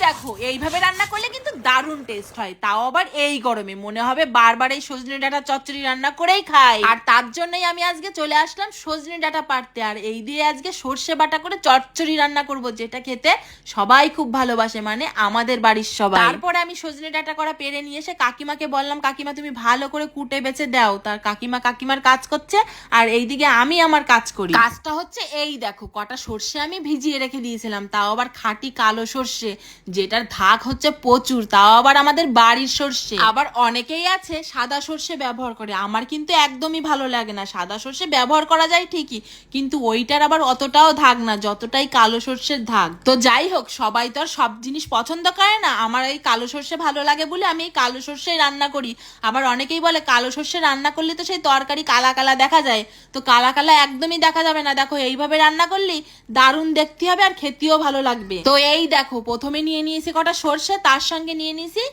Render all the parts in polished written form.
দেখো এইভাবে রান্না করলে কিন্তু দারুণ টেস্ট হয়, তাও আবার এই গরমে মনে হবে বারবার এই সজনে ডাঁটা চচ্চড়ি রান্না করেই খাই। আর তার জন্যই আমি আজকে চলে আসলাম সজনে ডাঁটা পাড়তে, আর এই দিয়ে আজকে সর্ষে বাটা করে চচ্চড়ি রান্না করব, যেটা খেতে সবাই খুব ভালোবাসে, মানে আমাদের বাড়ির সবাই। তারপরে আমি সজনে ডাঁটা করা পেরে নিয়ে এসে কাকিমাকে বললাম, কাকিমা তুমি ভালো করে কুটে বেছে দাও। তার কাকিমার কাজ করছে, আর এইদিকে আমি আমার কাজ করি। কাজটা হচ্ছে এই দেখো, কটা সর্ষে আমি ভিজিয়ে রেখে দিয়েছিলাম, তাও আবার খাঁটি কালো সর্ষে, যেটার ধাক হচ্ছে প্রচুর, তাও আবার আমাদের বাড়ির সর্ষে। আবার অনেকেই আছে সাদা সর্ষে ব্যবহার করে, আমার কিন্তু একদমই ভালো লাগে না। সাদা সর্ষে ব্যবহার করা যায় ঠিকই, কিন্তু ওইটার আবার অতটাও ধাক না যতটাই কালো সর্ষের ধাক। তো যাই হোক, সবাই তো আর সব জিনিস পছন্দ করে না, আমার এই কালো সর্ষে ভালো লাগে বলে আমি এই কালো সর্ষেই রান্না করি। আবার অনেকেই বলে কালো সর্ষে রান্না করলে তো সেই তরকারি কালা কালা দেখা যায়, তো কালা কালা একদমই দেখা যাবে না। দেখো এইভাবে রান্না করলেই দারুণ দেখতে হবে আর খেতেও ভালো লাগবে। তো এই দেখো, প্রথমে নিয়ে নিয়েছি কটা সর্ষে, তার সঙ্গে নিয়ে নিয়েছি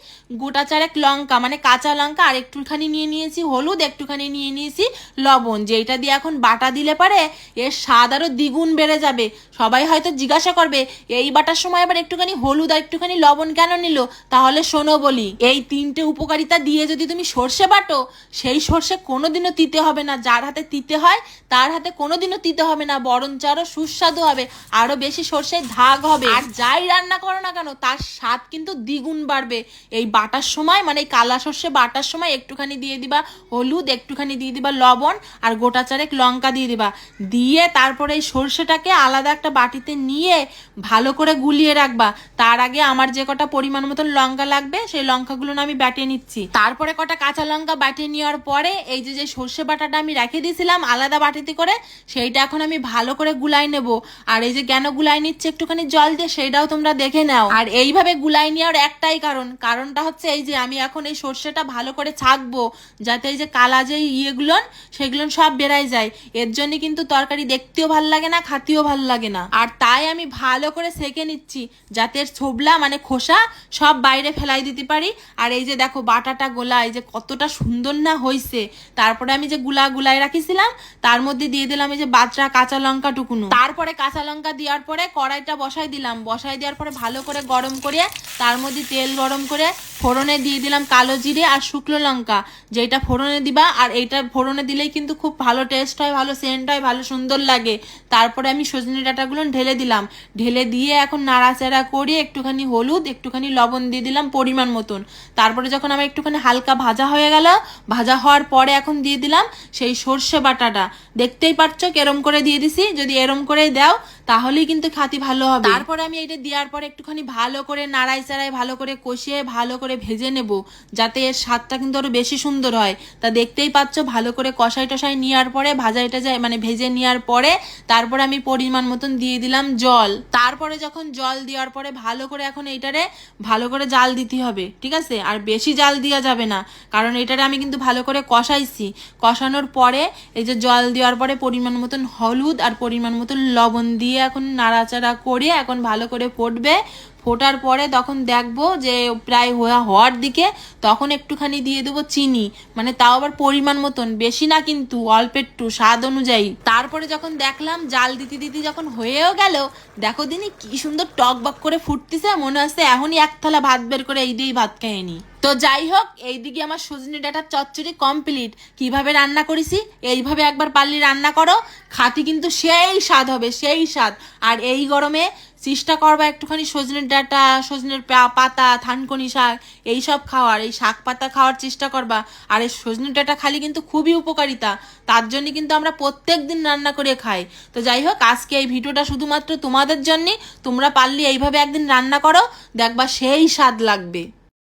গোটা চারেক লঙ্কা, মানে কাঁচা লঙ্কা, আর একটুখানি নিয়ে নিয়েছি হলুদ, একটুখানি নিয়ে নিয়েছি লবণ, যেটা দিয়ে এখন বাটা দিলে পারে এর স্বাদ আরো দ্বিগুণ বেড়ে যাবে। সবাই হয়তো জিজ্ঞাসা করবে এই বাটার সময় আবার একটুখানি হলুদ আর একটুখানি লবণ কেন নিল, তাহলে শোনো বলি, এই তিনটে উপকারিতা দিয়ে যদি তুমি সর্ষে বাটো, সেই সর্ষে কোনোদিনও তিতে হবে না। যার হাতে তিতে হয় তার হাতে কোনোদিনও তিতে হবে না, বরঞ্চ আরো সুস্বাদু হবে, আরো বেশি সর্ষের ধাগ হবে। আর যাই রান্না করো না কেন তার স্বাদ কিন্তু দ্বিগুণ বাড়বে। এই বাটার সময়, মানে এই কালা সর্ষে বাটার সময় একটুখানি দিয়ে দিবা হলুদ, একটুখানি দিয়ে দিবা লবণ, আর গোটা চারেক লঙ্কা দিয়ে দিবা, দিয়ে তারপরে এই সর্ষেটাকে আলাদা একটা বাটিতে নিয়ে ভালো করে গুলিয়ে রাখবা। তার আগে আমার যে কটা পরিমাণ মতন লঙ্কা লাগবে সেই লঙ্কাগুলো আমি বাটিয়ে নিচ্ছি। তারপরে কটা কাঁচা লঙ্কা বাটিয়ে নেওয়ার পরে এই যে সর্ষে বাটাটা আমি রেখে দিয়েছিলাম আলাদা বাটিতে করে, সেইটা এখন আমি ভালো করে গুলাই নেব। আর এই যে কেন গুলাই নিচ্ছে একটুখানি জল দিয়ে, সেইটাও তোমরা দেখে নাও। আর এইভাবে গুলাই নেওয়ার একটাই কারণটা হচ্ছে এই যে আমি এখন এই সর্ষেটা ভালো করে ছাকবো, যাতে এই যে কালা যে ইয়েগুলো সেগুলো সব বেরাই যায়। এর জন্য কিন্তু তরকারি দেখতেও ভাল লাগে না, খাতেও ভাল লাগে না। আর তাই আমি ভালো করে সেকে নিচ্ছি, যাতে ছোবলা মানে খোসা সব বাইরে ফেলাই দিতে পারি। আর এই যে দেখো বাটাটা গোলা, এই যে কতটা সুন্দর না হয়েছে। তারপরে আমি যে গুলাই রাখিছিলাম তার মধ্যে দিয়ে দিলাম এই যে বাচ্চা কাঁচা লঙ্কা টুকুনো। তারপরে কাঁচা লঙ্কা দেওয়ার পরে কড়াইটা বসাই দিলাম, বসাই দেওয়ার পরে ভালো করে গরম করে তার মধ্যে তেল গরম করে ফোড়নে দিয়ে দিলাম কালো জিরে আর শুকনো লঙ্কা, যেটা ফোড়নে দিবা। আর এইটা ফোড়নে দিলেই কিন্তু খুব ভালো টেস্ট হয়, ভালো সেন্ট হয়, ভালো সুন্দর লাগে। তারপরে আমি সজনে ডাঁটাগুলো ঢেলে দিলাম, ঢেলে দিয়ে এখন নাড়াচাড়া করে একটুখানি হলুদ, একটুখানি লবণ দিয়ে দিলাম পরিমাণ মতন। তারপরে যখন আমার একটুখানি হালকা ভাজা হয়ে গেল, ভাজা হওয়ার পরে এখন দিয়ে দিলাম সেই সর্ষে বাটাটা। দেখতেই পাচ্ছ কেরম করে দিয়ে দিছি, যদি এরম করে দাও তাহলেই কিন্তু খাতি ভালো হবে। তারপরে আমি এটা দেওয়ার পরে একটুখানি ভালো করে নাড়াই চাড়াই ভালো করে কষিয়ে ভালো করে ভেজে নেব, যাতে এর স্বাদটা কিন্তু আরো বেশি সুন্দর হয়। তা দেখতেই পাচ্ছ ভালো করে কষাই টষাই নেওয়ার পরে ভাজাইটা যায় মানে ভেজে নেওয়ার পরে তারপরে আমি পরিমাণ মতন দিয়ে দিলাম জল। তারপরে যখন জল দেওয়ার পরে ভালো করে এখন এইটারে ভালো করে জাল দিতে হবে, ঠিক আছে? আর বেশি জাল দেওয়া যাবে না, কারণ এটারে আমি কিন্তু ভালো করে কষাইছি। কষানোর পরে এই যে জল দেওয়ার পরে পরিমাণ মতন হলুদ আর পরিমাণ মতন লবণ দিয়ে এখন নাড়াচাড়া করে এখন ভালো করে ফুটবে। ফোটার পরে তখন দেখবো যে প্রায় হওয়ার দিকে, তখন একটুখানি দিয়ে দেবো চিনি, মানে তাও আবার পরিমাণ মতন, বেশি না কিন্তু অল্প একটু স্বাদ অনুযায়ী। তারপরে যখন দেখলাম জাল দিতে দিতে যখন হয়েও গেল, দেখো দিনি কি সুন্দর টক বক করে ফুটতেছে, মনে হচ্ছে এখনই এক থালা ভাত বের করে এই দিয়েই ভাত খেয়ে নি। তো যাই হোক, এইদিকে আমার সজনে ডাঁটার চচ্চড়ি কমপ্লিট। কিভাবে রান্না করেছি এইভাবে একবার পারলে রান্না করো, খাতি কিন্তু সেই স্বাদ হবে, সেই স্বাদ। আর এই গরমে চেষ্টা করবা একটুখানি সজনের ডাঁটা, সজনের পাতা, থানকুনি শাক এইসব খাওয়ার, এই শাক পাতা খাওয়ার চেষ্টা করবা। আর এই সজনের ডাঁটা খালি কিন্তু খুবই উপকারিতা, তার জন্য কিন্তু আমরা প্রত্যেক দিন রান্না করে খাই। তো যাই হোক, আজকে এই ভিডিওটা শুধুমাত্র তোমাদের জন্যই, তোমরা পারলে এইভাবে একদিন রান্না করো, দেখবা সেই স্বাদ লাগবে।